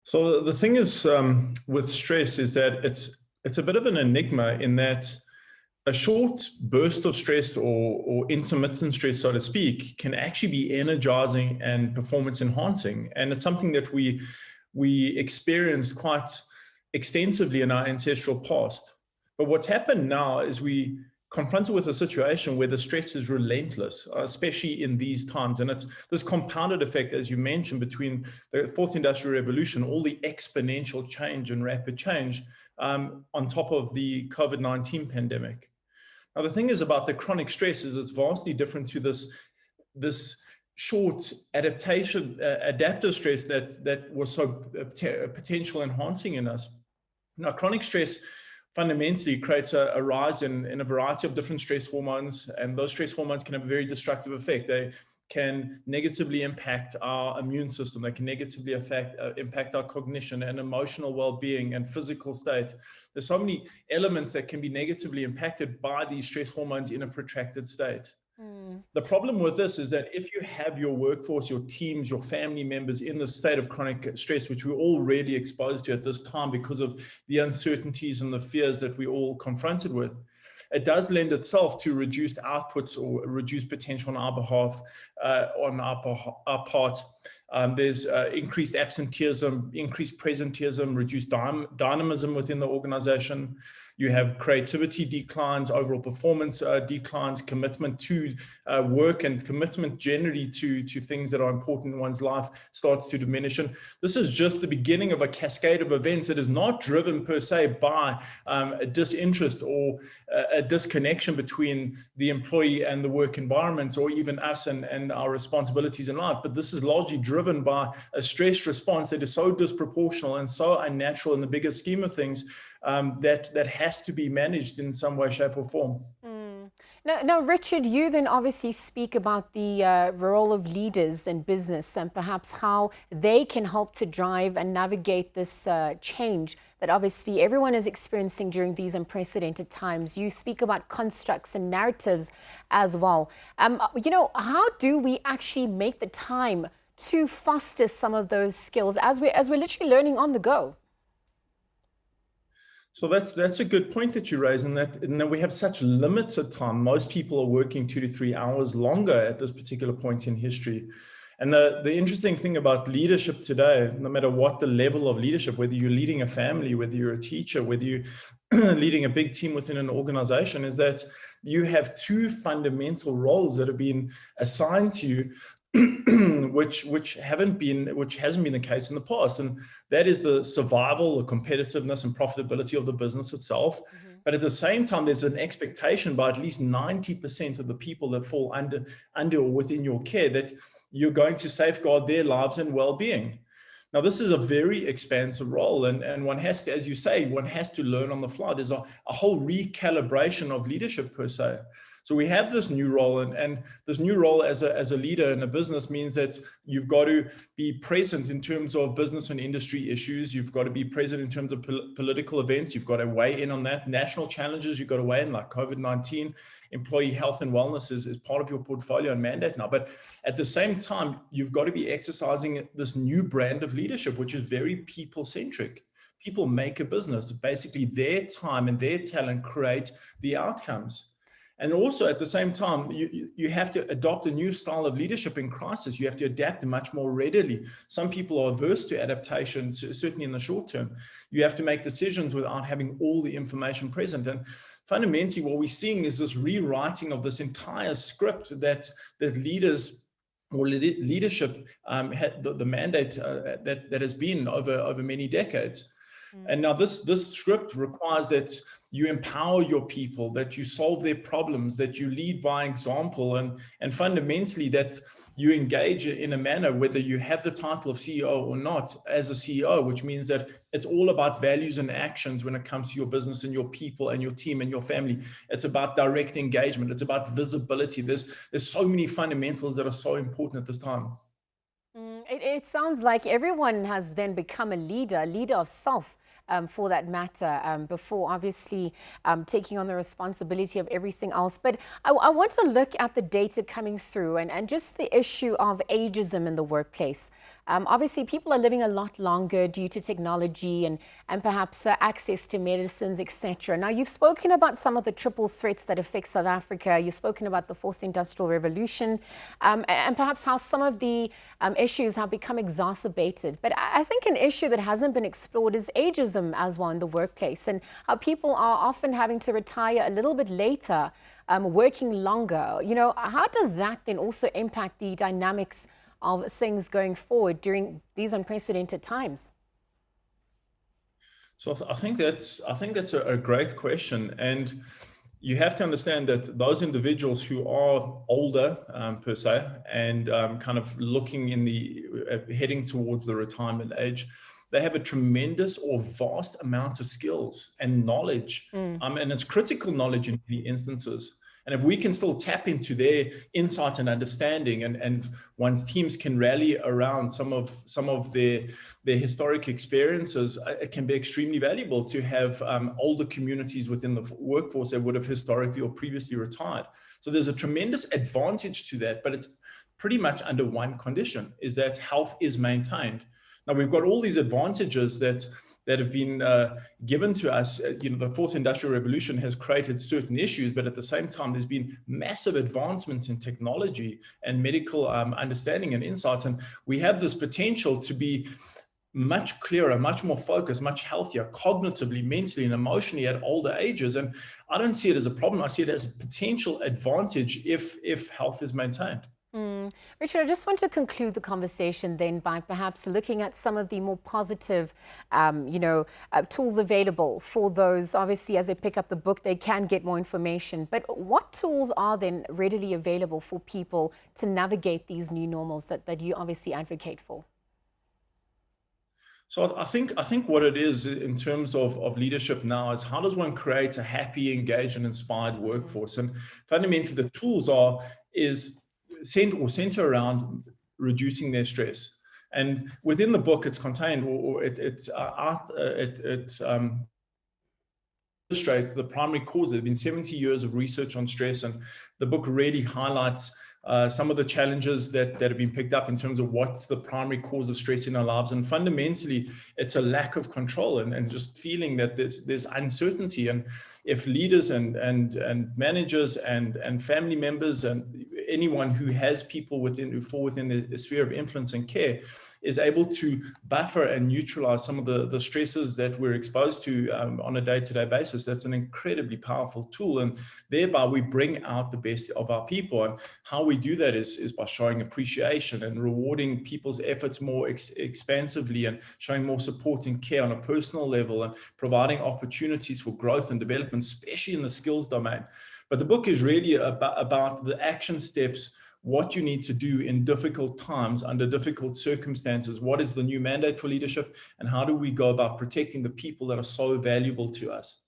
So the thing is, with stress is that it's a bit of an enigma in that a short burst of stress or intermittent stress, so to speak, can actually be energizing and performance enhancing, and it's something that we experienced quite extensively in our ancestral past. But what's happened now is we confronted with a situation where the stress is relentless, especially in these times. And it's this compounded effect, as you mentioned, between the fourth industrial revolution, all the exponential change and rapid change, on top of the COVID-19 pandemic. Now, the thing is about the chronic stress is it's vastly different to this short adaptive stress that was so potential enhancing in us. Now, chronic stress fundamentally creates a rise in a variety of different stress hormones, and those stress hormones can have a very destructive effect. They can negatively impact our immune system. They can negatively impact our cognition and emotional well-being and physical state. There's so many elements that can be negatively impacted by these stress hormones in a protracted state. The problem with this is that if you have your workforce, your teams, your family members in the state of chronic stress, which we're all really exposed to at this time because of the uncertainties and the fears that we all confronted with, it does lend itself to reduced outputs or reduced potential on our behalf, on our part. There's increased absenteeism, increased presenteeism, reduced dynamism within the organization. You have creativity declines, overall performance declines, commitment to work and commitment generally to things that are important in one's life starts to diminish. And this is just the beginning of a cascade of events that is not driven per se by a disinterest or a disconnection between the employee and the work environment, or even us and our responsibilities in life. But this is largely driven by a stress response that is so disproportional and so unnatural in the bigger scheme of things, that has to be managed in some way, shape, or form. Now, Richard, you then obviously speak about the role of leaders in business and perhaps how they can help to drive and navigate this change that obviously everyone is experiencing during these unprecedented times. You speak about constructs and narratives as well. How do we actually make the time to foster some of those skills as we're literally learning on the go? So that's a good point that you raise, and that we have such limited time. Most people are working 2 to 3 hours longer at this particular point in history. And the interesting thing about leadership today, no matter what the level of leadership, whether you're leading a family, whether you're a teacher, whether you're leading a big team within an organization, is that you have two fundamental roles that have been assigned to you, which hasn't been the case in the past, and that is the survival, the competitiveness, and profitability of the business itself. But at the same time, there's an expectation by at least 90% of the people that fall under or within your care that you're going to safeguard their lives and well-being. Now, this is a very expansive role, and one has to, as you say, one has to learn on the fly. There's a whole recalibration of leadership per se. So we have this new role, and this new role as a leader in a business means that you've got to be present in terms of business and industry issues. You've got to be present in terms of political events. You've got to weigh in on that. National challenges you've got to weigh in, like COVID-19. Employee health and wellness is part of your portfolio and mandate now. But at the same time, you've got to be exercising this new brand of leadership, which is very people-centric. People make a business. Basically, their time and their talent create the outcomes. And also at the same time, you have to adopt a new style of leadership in crisis. You have to adapt much more readily. Some people are averse to adaptation, certainly in the short term. You have to make decisions without having all the information present. And fundamentally, what we're seeing is this rewriting of this entire script that leaders or leadership had the mandate that has been over many decades. And now this script requires that you empower your people, that you solve their problems, that you lead by example, and fundamentally that you engage in a manner, whether you have the title of CEO or not, as a CEO, which means that it's all about values and actions when it comes to your business and your people and your team and your family. It's about direct engagement. It's about visibility. There's so many fundamentals that are so important at this time. It sounds like everyone has then become a leader of self, for that matter, before obviously taking on the responsibility of everything else. But I want to look at the data coming through and just the issue of ageism in the workplace. Obviously, people are living a lot longer due to technology and perhaps access to medicines, etc. Now, you've spoken about some of the triple threats that affect South Africa. You've spoken about the fourth industrial revolution and perhaps how some of the issues have become exacerbated. But I think an issue that hasn't been explored is ageism as well in the workplace, and how people are often having to retire a little bit later, working longer. You know, how does that then also impact the dynamics of things going forward during these unprecedented times? So I think that's a great question, and you have to understand that those individuals who are older per se and kind of looking in the heading towards the retirement age, they have a tremendous or vast amount of skills and knowledge, and it's critical knowledge in many instances. And if we can still tap into their insight and understanding, and once teams can rally around some of their historic experiences, it can be extremely valuable to have older communities within the workforce that would have historically or previously retired. So there's a tremendous advantage to that, but it's pretty much under one condition, is that health is maintained. Now, we've got all these advantages that have been given to us. You know, the fourth industrial revolution has created certain issues, but at the same time, there's been massive advancements in technology and medical understanding and insights. And we have this potential to be much clearer, much more focused, much healthier, cognitively, mentally, and emotionally at older ages. And I don't see it as a problem. I see it as a potential advantage if health is maintained. Richard, I just want to conclude the conversation then by perhaps looking at some of the more positive, tools available for those. Obviously, as they pick up the book, they can get more information. But what tools are then readily available for people to navigate these new normals that you obviously advocate for? So I think what it is in terms of leadership now is, how does one create a happy, engaged, and inspired workforce? And fundamentally, the tools center around reducing their stress. And within the book, it's contained, or it illustrates the primary cause. There have been 70 years of research on stress, and the book really highlights some of the challenges that have been picked up in terms of what's the primary cause of stress in our lives. And fundamentally, it's a lack of control and just feeling that there's uncertainty. And if leaders and managers and family members and anyone who has people who fall within the sphere of influence and care is able to buffer and neutralize some of the stresses that we're exposed to on a day-to-day basis, that's an incredibly powerful tool. And thereby we bring out the best of our people. And how we do that is by showing appreciation and rewarding people's efforts more expansively, and showing more support and care on a personal level, and providing opportunities for growth and development, especially in the skills domain. But the book is really about the action steps, what you need to do in difficult times, under difficult circumstances. What is the new mandate for leadership, and how do we go about protecting the people that are so valuable to us?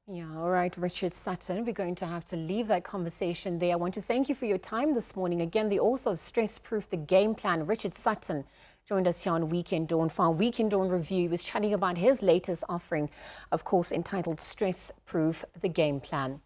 Yeah, all right, Richard Sutton, we're going to have to leave that conversation there. I want to thank you for your time this morning. Again, the author of Stressproof, the Game Plan, Richard Sutton, joined us here on Weekend Dawn for our Weekend Dawn review. He was chatting about his latest offering, of course, entitled Stressproof, the Game Plan.